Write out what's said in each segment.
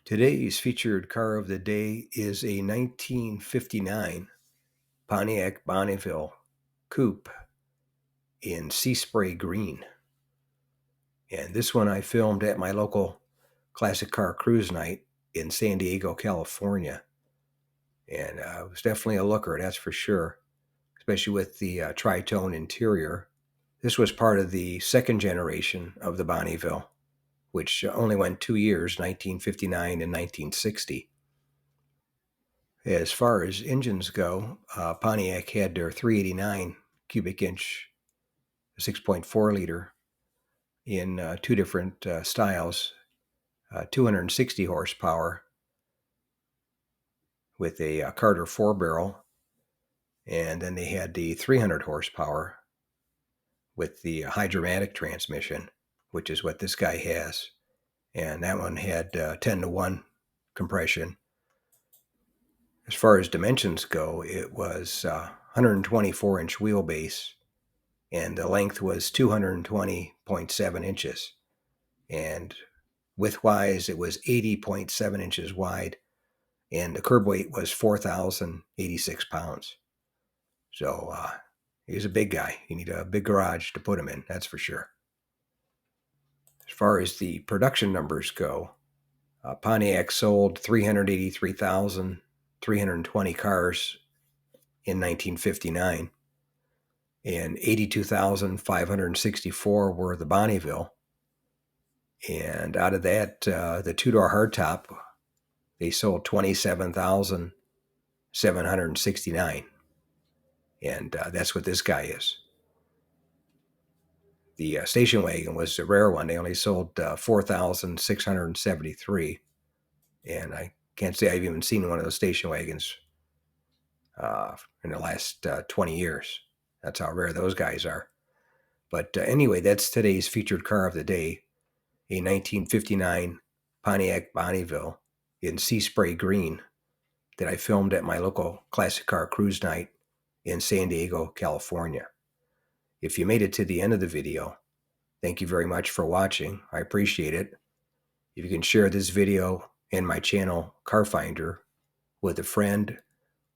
Today's featured car of the day is a 1959 Pontiac Bonneville Coupe in Seaspray green. And this one I filmed at my local classic car cruise night in San Diego, California. And it was definitely a looker, that's for sure, especially with the tri-tone interior. This was part of the second generation of the Bonneville, which only went 2 years, 1959 and 1960. As far as engines go, Pontiac had their 389 cubic inch 6.4 liter in two different styles, 260 horsepower with a Carter 4-barrel, and then they had the 300 horsepower with the hydromatic transmission, which is what this guy has. And that one had 10-to-1 compression. As far as dimensions go, it was 124-inch wheelbase, and the length was 220.7 inches. And width-wise, it was 80.7 inches wide, and the curb weight was 4,086 pounds. So he's a big guy. You need a big garage to put him in, that's for sure. As far as the production numbers go, Pontiac sold 383,320 cars in 1959, and 82,564 were the Bonneville. And out of that, the two-door hardtop, they sold 27,769. And that's what this guy is. The station wagon was a rare one. They only sold 4,673. And I can't say I've even seen one of those station wagons in the last 20 years. That's how rare those guys are. But anyway, that's today's featured car of the day, a 1959 Pontiac Bonneville in Seaspray green that I filmed at my local classic car cruise night in San Diego, California. If you made it to the end of the video, thank you very much for watching. I appreciate it. If you can share this video and my channel, Car Finder, with a friend,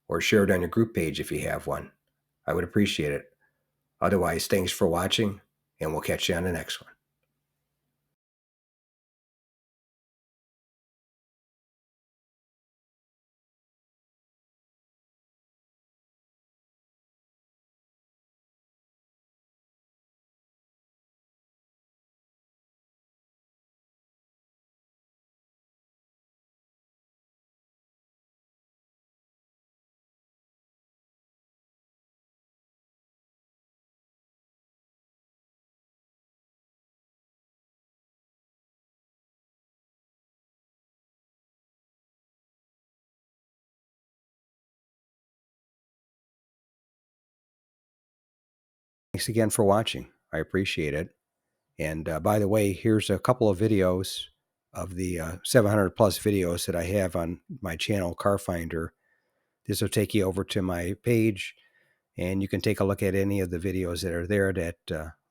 or share it on your group page if you have one, I would appreciate it. Otherwise, thanks for watching, and we'll catch you on the next one. Thanks again for watching. I appreciate it. And by the way, here's a couple of videos of the 700 plus videos that I have on my channel, Car Finder. This will take you over to my page, and you can take a look at any of the videos that are there that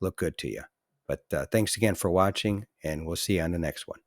look good to you. But thanks again for watching, and we'll see you on the next one.